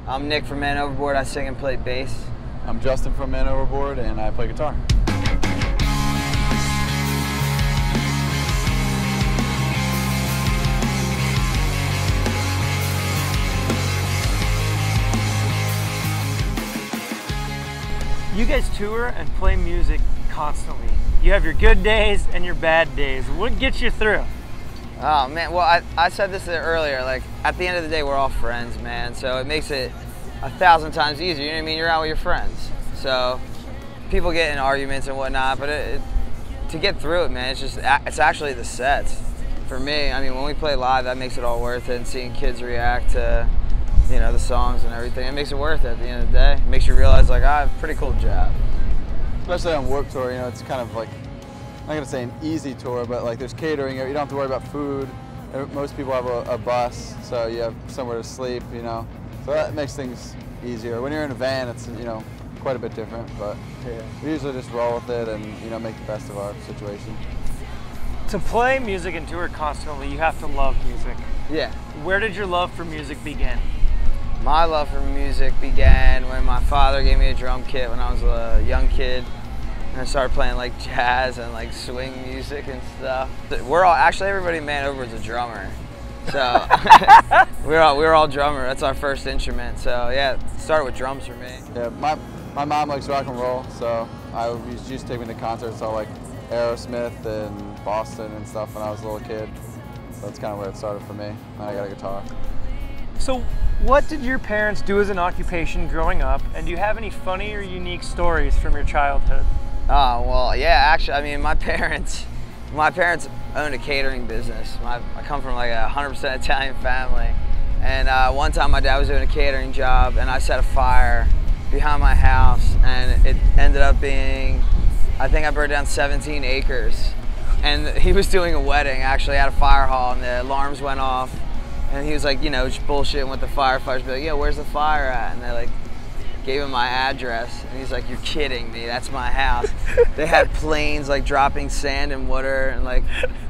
I'm Nick from Overboard. I sing and play bass. I'm Justin from Overboard, and I play guitar. You guys tour and play music constantly. You have your good days and your bad days. What gets you through? Oh man, well I said this earlier, like at the end of the day we're all friends, man, so it makes it 1,000 times easier, you know what I mean? You're out with your friends. So people get in arguments and whatnot, but to get through it, man, it's actually the sets. For me, I mean, when we play live, that makes it all worth it, and seeing kids react to, you know, the songs and everything, it makes it worth it at the end of the day. It makes you realize, like, I have a pretty cool job. Especially on Warped Tour, you know, it's kind of like, I'm not gonna say an easy tour, but like there's catering, you don't have to worry about food. Most people have a bus, so you have somewhere to sleep, you know. So that makes things easier. When you're in a van, it's, you know, quite a bit different, but we usually just roll with it and, you know, make the best of our situation. To play music and tour constantly, you have to love music. Yeah. Where did your love for music begin? My love for music began when my father gave me a drum kit when I was a young kid. And I started playing like jazz and like swing music and stuff. We're all, actually everybody in Overboard's a drummer. So we're all drummer. That's our first instrument. So yeah, it started with drums for me. Yeah, my mom likes rock and roll, so she used to take me to concerts, so like Aerosmith and Boston and stuff when I was a little kid. So that's kind of where it started for me. And I got a guitar. So what did your parents do as an occupation growing up, and do you have any funny or unique stories from your childhood? Oh, well, yeah, actually, I mean, my parents owned a catering business. I come from like a 100% Italian family. And one time my dad was doing a catering job and I set a fire behind my house, and it ended up being, I think I burned down 17 acres. And he was doing a wedding actually at a fire hall, and the alarms went off. And he was like, you know, just bullshitting with the firefighters, be like, yo, where's the fire at? And they like gave him my address, and he's like, you're kidding me, that's my house. They had planes like dropping sand and water, and like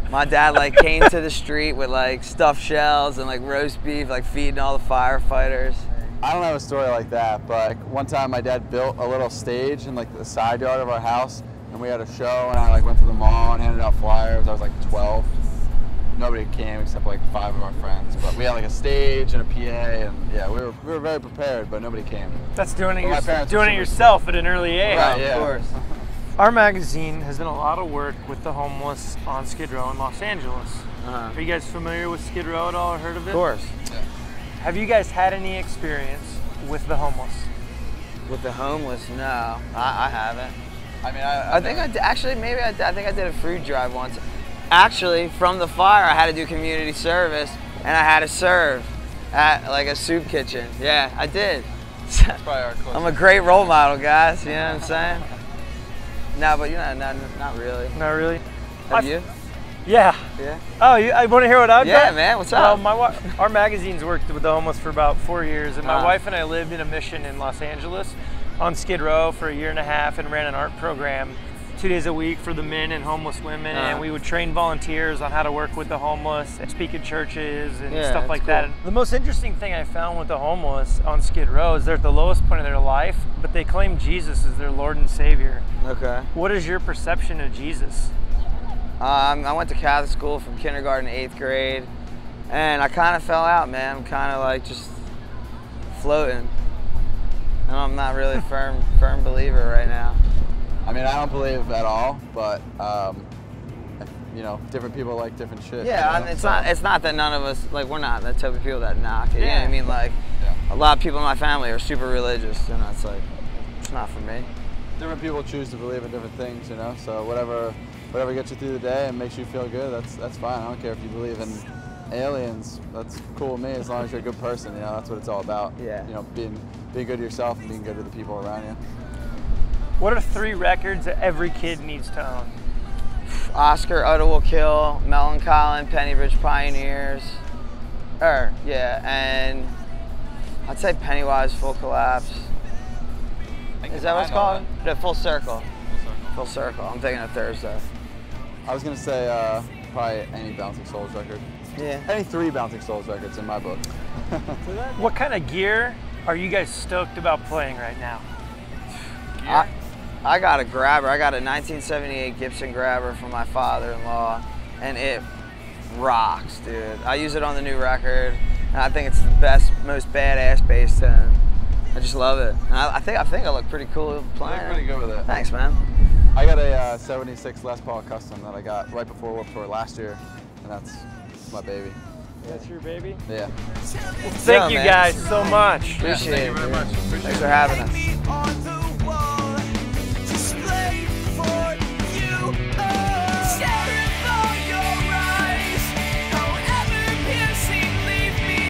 my dad like came to the street with like stuffed shells and like roast beef, like feeding all the firefighters. I don't have a story like that, but like, one time my dad built a little stage in like the side yard of our house, and we had a show, and I like went to the mall and handed out flyers. I was like 12. Nobody came except like 5 of our friends, but we had like a stage and a PA, and yeah, we were very prepared, but nobody came. That's doing it yourself at an early age. Right, yeah. Of course. Our magazine has done a lot of work with the homeless on Skid Row in Los Angeles. Are you guys familiar with Skid Row at all, or heard of it? Of course. Yeah. Have you guys had any experience with the homeless? With the homeless, no, I haven't. I mean, I think I did, actually, maybe I think I did a food drive once. Actually, from the fire, I had to do community service, and I had to serve at like a soup kitchen. Yeah, I did. That's probably our closest. I'm a great role model, guys. You know what I'm saying? No, but you know, not really. Not really. Have you? Yeah. Yeah. Oh, I want to hear what I've done? Yeah, man. What's up? Well, our magazine's worked with the homeless for about 4 years, and my wife and I lived in a mission in Los Angeles on Skid Row for 1.5 years and ran an art program 2 days a week for the men and homeless women, and we would train volunteers on how to work with the homeless and speak at churches and stuff like that. And the most interesting thing I found with the homeless on Skid Row is they're at the lowest point of their life, but they claim Jesus as their Lord and Savior. Okay. What is your perception of Jesus? I went to Catholic school from kindergarten to 8th grade, and I kind of fell out, man. I'm kind of like just floating. And I'm not really a firm believer right now. I mean, I don't believe at all, but you know, different people like different shit. Yeah, you know? it's not that none of us, like, we're not that type of people that knock it. Yeah. You know what I mean? Like, a lot of people in my family are super religious, and it's like, it's not for me. Different people choose to believe in different things, you know. So whatever gets you through the day and makes you feel good, that's fine. I don't care if you believe in aliens. That's cool with me as long as you're a good person. You know, that's what it's all about. Yeah. You know, being good to yourself and being good to the people around you. What are 3 records that every kid needs to own? Oscar, Utter Will Kill, Melancholy, Pennybridge Pioneers. And I'd say Pennywise, Full Collapse. Is that what it's called? The Full Circle. Full Circle. I'm thinking of Thursday. I was gonna say probably any Bouncing Souls record. Yeah. Any 3 Bouncing Souls records in my book. What kind of gear are you guys stoked about playing right now? I got a grabber. I got a 1978 Gibson grabber from my father-in-law, and it rocks, dude. I use it on the new record, and I think it's the best, most badass bass tone. I just love it. And I think I look pretty cool playing. You look pretty good with it. Thanks, man. I got a 76 Les Paul Custom that I got right before Warped Tour last year, and that's my baby. That's your baby? Yeah. Well, thank you guys so much. Appreciate it. Thank you very much. Appreciate Thanks it. for having us.